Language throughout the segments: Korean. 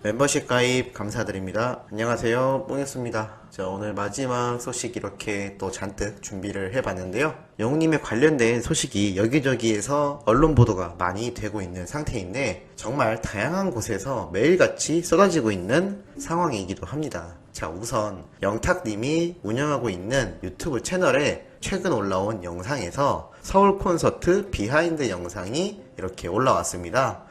멤버십 가입 감사드립니다. 안녕하세요, 뽕이었습니다. 자, 오늘 마지막 소식 이렇게 또 잔뜩 준비를 해봤는데요. 영웅님에 관련된 소식이 여기저기에서 언론 보도가 많이 되고 있는 상태인데 정말 다양한 곳에서 매일같이 쏟아지고 있는 상황이기도 합니다. 자, 우선 영탁님이 운영하고 있는 유튜브 채널에 최근 올라온 영상에서 서울 콘서트 비하인드 영상이 이렇게 올라왔습니다.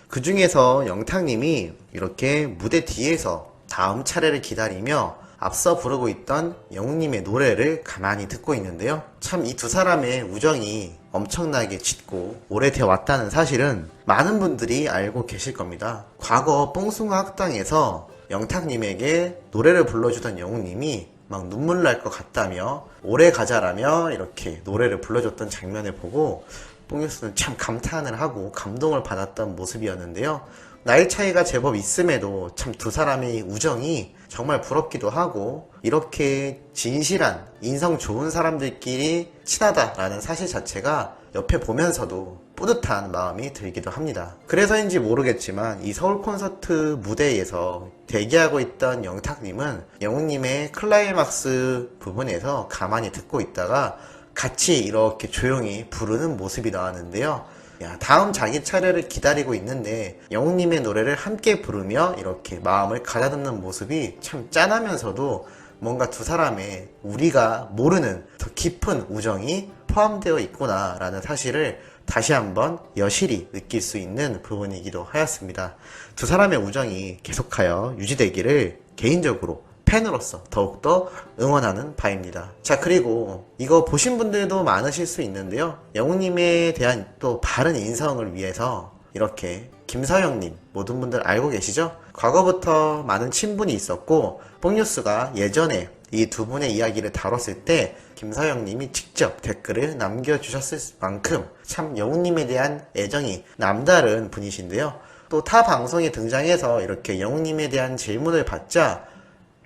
그 중에서 영탁님이 이렇게 무대 뒤에서 다음 차례를 기다리며 앞서 부르고 있던 영웅님의 노래를 가만히 듣고 있는데요. 참 이 두 사람의 우정이 엄청나게 짙고 오래되어 왔다는 사실은 많은 분들이 알고 계실 겁니다. 과거 뽕숭아 학당에서 영탁님에게 노래를 불러주던 영웅님이 막 눈물 날 것 같다며 오래 가자라며 이렇게 노래를 불러줬던 장면을 보고 뽕뉴스는 참 감탄을 하고 감동을 받았던 모습이었는데요. 나이 차이가 제법 있음에도 참 두 사람의 우정이 정말 부럽기도 하고 이렇게 진실한 인성 좋은 사람들끼리 친하다라는 사실 자체가 옆에 보면서도 뿌듯한 마음이 들기도 합니다. 그래서인지 모르겠지만 이 서울 콘서트 무대에서 대기하고 있던 영탁님은 영웅님의 클라이막스 부분에서 가만히 듣고 있다가 같이 이렇게 조용히 부르는 모습이 나왔는데요. 야, 다음 자기 차례를 기다리고 있는데 영웅님의 노래를 함께 부르며 이렇게 마음을 가다듬는 모습이 참 짠하면서도 뭔가 두 사람의 우리가 모르는 더 깊은 우정이 포함되어 있구나 라는 사실을 다시 한번 여실히 느낄 수 있는 부분이기도 하였습니다. 두 사람의 우정이 계속하여 유지되기를 개인적으로 팬으로서 더욱더 응원하는 바입니다. 자, 그리고 이거 보신 분들도 많으실 수 있는데요. 영웅님에 대한 또 바른 인성을 위해서 이렇게 김서영님 모든 분들 알고 계시죠? 과거부터 많은 친분이 있었고 뽕뉴스가 예전에 이 두 분의 이야기를 다뤘을 때 김서영님이 직접 댓글을 남겨주셨을 만큼 참 영웅님에 대한 애정이 남다른 분이신데요. 또 타 방송에 등장해서 이렇게 영웅님에 대한 질문을 받자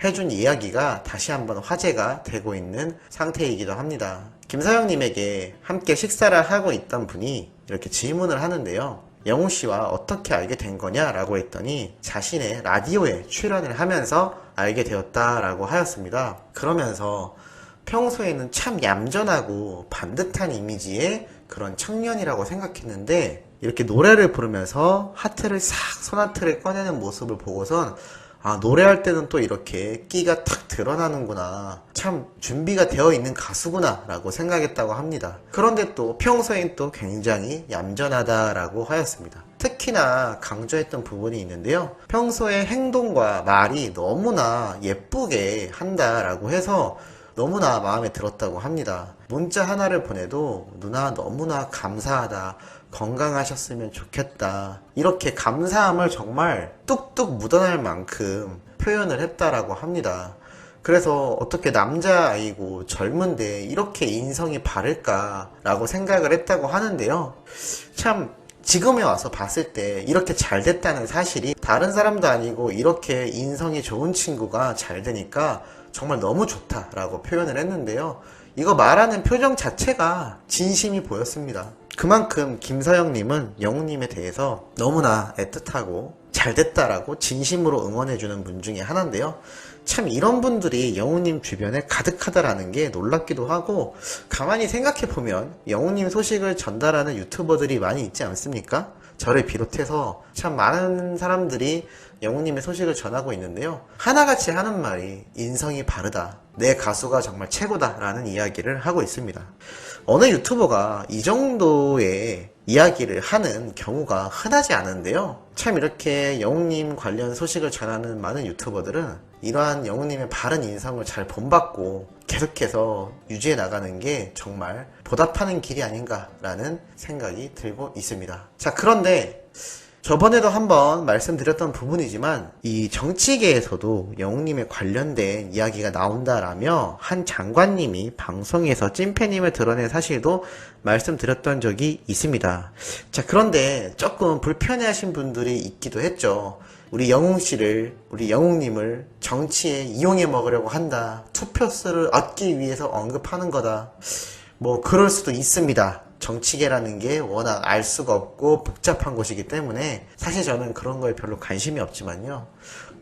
해준 이야기가 다시 한번 화제가 되고 있는 상태이기도 합니다. 김서영님에게 함께 식사를 하고 있던 분이 이렇게 질문을 하는데요. 영웅씨와 어떻게 알게 된 거냐? 라고 했더니 자신의 라디오에 출연을 하면서 알게 되었다라고 하였습니다. 그러면서 평소에는 참 얌전하고 반듯한 이미지의 그런 청년이라고 생각했는데 이렇게 노래를 부르면서 하트를 싹 소나트를 꺼내는 모습을 보고선 아, 노래할 때는 또 이렇게 끼가 탁 드러나는구나. 참 준비가 되어 있는 가수구나 라고 생각했다고 합니다. 그런데 또 평소엔 또 굉장히 얌전하다라고 하였습니다. 특히나 강조했던 부분이 있는데요. 평소에 행동과 말이 너무나 예쁘게 한다라고 해서 너무나 마음에 들었다고 합니다. 문자 하나를 보내도 누나 너무나 감사하다. 건강하셨으면 좋겠다. 이렇게 감사함을 정말 뚝뚝 묻어날 만큼 표현을 했다라고 합니다. 그래서 어떻게 남자아이고 젊은데 이렇게 인성이 바를까라고 생각을 했다고 하는데요. 참 지금에 와서 봤을 때 이렇게 잘 됐다는 사실이 다른 사람도 아니고 이렇게 인성이 좋은 친구가 잘 되니까 정말 너무 좋다라고 표현을 했는데요. 이거 말하는 표정 자체가 진심이 보였습니다. 그만큼 김서영님은 영웅님에 대해서 너무나 애틋하고 잘됐다라고 진심으로 응원해주는 분 중에 하나인데요. 참 이런 분들이 영웅님 주변에 가득하다라는 게 놀랍기도 하고 가만히 생각해보면 영웅님 소식을 전달하는 유튜버들이 많이 있지 않습니까? 저를 비롯해서 참 많은 사람들이 영웅님의 소식을 전하고 있는데요. 하나같이 하는 말이 인성이 바르다. 내 가수가 정말 최고다 라는 이야기를 하고 있습니다. 어느 유튜버가 이 정도의 이야기를 하는 경우가 흔하지 않은데요. 참 이렇게 영웅님 관련 소식을 전하는 많은 유튜버들은 이러한 영웅님의 바른 인성을 잘 본받고 계속해서 유지해 나가는 게 정말 보답하는 길이 아닌가라는 생각이 들고 있습니다. 자, 그런데 저번에도 한번 말씀드렸던 부분이지만 이 정치계에서도 영웅님에 관련된 이야기가 나온다라며 한 장관님이 방송에서 찐팬임을 드러낸 사실도 말씀드렸던 적이 있습니다. 자, 그런데 조금 불편해하신 분들이 있기도 했죠. 우리 영웅씨를, 우리 영웅님을 정치에 이용해 먹으려고 한다. 투표수를 얻기 위해서 언급하는 거다. 뭐 그럴 수도 있습니다. 정치계라는 게 워낙 알 수가 없고 복잡한 곳이기 때문에 사실 저는 그런 거에 별로 관심이 없지만요.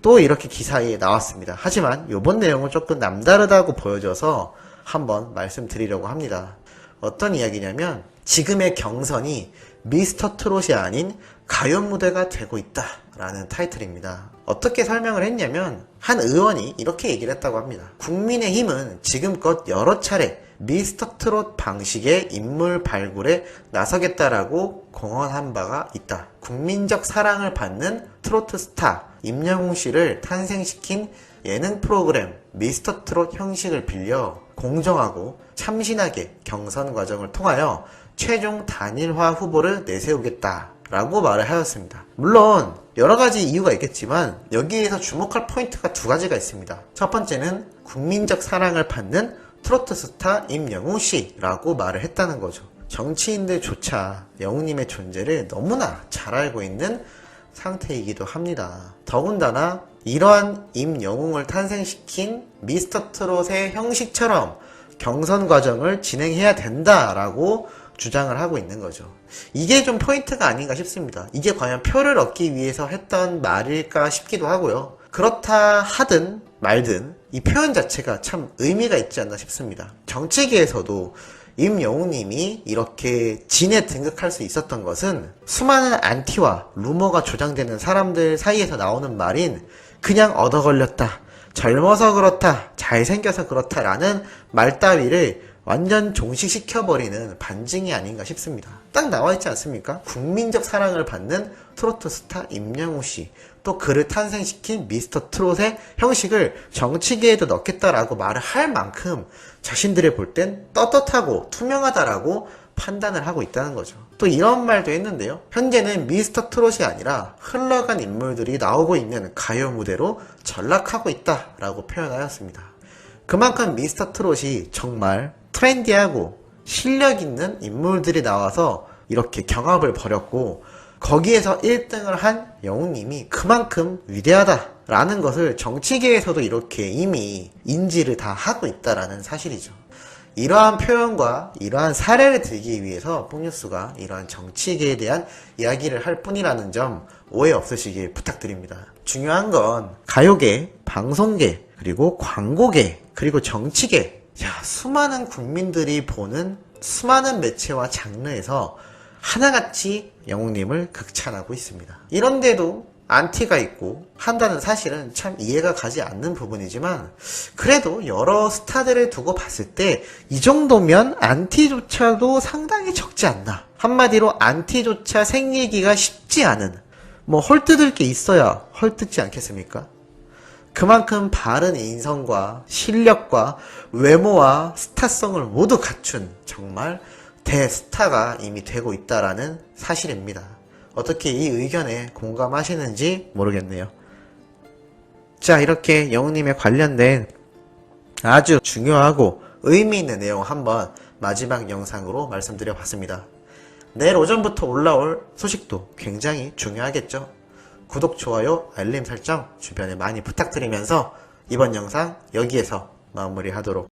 또 이렇게 기사에 나왔습니다. 하지만 이번 내용은 조금 남다르다고 보여져서 한번 말씀드리려고 합니다. 어떤 이야기냐면 지금의 경선이 미스터 트롯이 아닌 가요 무대가 되고 있다 라는 타이틀입니다. 어떻게 설명을 했냐면 한 의원이 이렇게 얘기를 했다고 합니다. 국민의힘은 지금껏 여러 차례 미스터 트롯 방식의 인물 발굴에 나서겠다라고 공언한 바가 있다. 국민적 사랑을 받는 트로트 스타 임영웅 씨를 탄생시킨 예능 프로그램 미스터 트롯 형식을 빌려 공정하고 참신하게 경선 과정을 통하여 최종 단일화 후보를 내세우겠다라고 말을 하였습니다. 물론 여러 가지 이유가 있겠지만 여기에서 주목할 포인트가 두 가지가 있습니다. 첫 번째는 국민적 사랑을 받는 트로트 스타 임영웅 씨라고 말을 했다는 거죠. 정치인들조차 영웅님의 존재를 너무나 잘 알고 있는 상태이기도 합니다. 더군다나 이러한 임영웅을 탄생시킨 미스터 트롯의 형식처럼 경선 과정을 진행해야 된다라고 주장을 하고 있는 거죠. 이게 좀 포인트가 아닌가 싶습니다. 이게 과연 표를 얻기 위해서 했던 말일까 싶기도 하고요. 그렇다 하든 말든 이 표현 자체가 참 의미가 있지 않나 싶습니다. 정치계에서도 임영웅님이 이렇게 진에 등극할 수 있었던 것은 수많은 안티와 루머가 조장되는 사람들 사이에서 나오는 말인 그냥 얻어 걸렸다, 젊어서 그렇다, 잘생겨서 그렇다 라는 말 따위를 완전 종식시켜버리는 반증이 아닌가 싶습니다. 딱 나와있지 않습니까? 국민적 사랑을 받는 트로트 스타 임영웅 씨, 또 그를 탄생시킨 미스터 트롯의 형식을 정치계에도 넣겠다라고 말을 할 만큼 자신들이 볼 땐 떳떳하고 투명하다라고 판단을 하고 있다는 거죠. 또 이런 말도 했는데요. 현재는 미스터 트롯이 아니라 흘러간 인물들이 나오고 있는 가요 무대로 전락하고 있다라고 표현하였습니다. 그만큼 미스터 트롯이 정말 트렌디하고 실력 있는 인물들이 나와서 이렇게 경합을 벌였고 거기에서 1등을 한 영웅님이 그만큼 위대하다라는 것을 정치계에서도 이렇게 이미 인지를 다 하고 있다라는 사실이죠. 이러한 표현과 이러한 사례를 들기 위해서 뽕뉴스가 이러한 정치계에 대한 이야기를 할 뿐이라는 점 오해 없으시길 부탁드립니다. 중요한 건 가요계, 방송계, 그리고 광고계, 그리고 정치계, 수많은 국민들이 보는 수많은 매체와 장르에서 하나같이 영웅님을 극찬하고 있습니다. 이런데도 안티가 있고 한다는 사실은 참 이해가 가지 않는 부분이지만 그래도 여러 스타들을 두고 봤을 때 이 정도면 안티조차도 상당히 적지 않나. 한마디로 안티조차 생기기가 쉽지 않은, 헐뜯을 게 있어야 헐뜯지 않겠습니까? 그만큼 바른 인성과 실력과 외모와 스타성을 모두 갖춘 정말 대스타가 이미 되고 있다라는 사실입니다. 어떻게 이 의견에 공감하시는지 모르겠네요. 자, 이렇게 영웅님에 관련된 아주 중요하고 의미 있는 내용 한번 마지막 영상으로 말씀드려 봤습니다. 내일 오전부터 올라올 소식도 굉장히 중요하겠죠. 구독, 좋아요, 알림 설정 주변에 많이 부탁드리면서 이번 영상 여기에서 마무리하도록